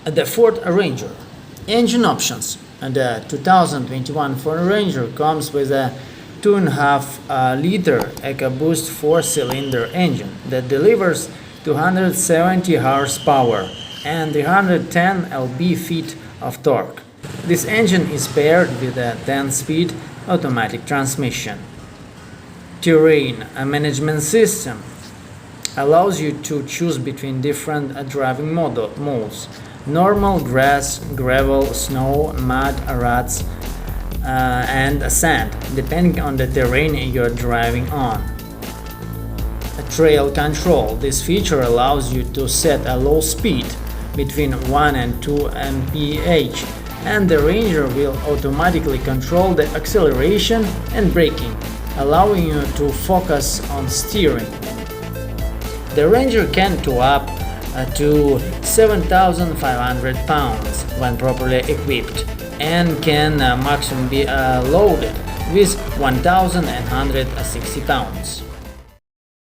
The Ford Ranger. Engine options. The 2021 Ford Ranger comes with a 2.5-liter EcoBoost 4-cylinder engine that delivers 270 horsepower and 310 lb-ft of torque. This engine is paired with a 10-speed automatic transmission. Terrain management system allows you to choose between different driving modes: normal, grass, gravel, snow, mud, ruts, and sand, depending on the terrain you're driving on. Trail control. This feature allows you to set a low speed between 1 and 2 mph, and the Ranger will automatically control the acceleration and braking, allowing you to focus on steering. The Ranger can tow up to 7,500 pounds when properly equipped, and can maximum be loaded with 1,160 pounds.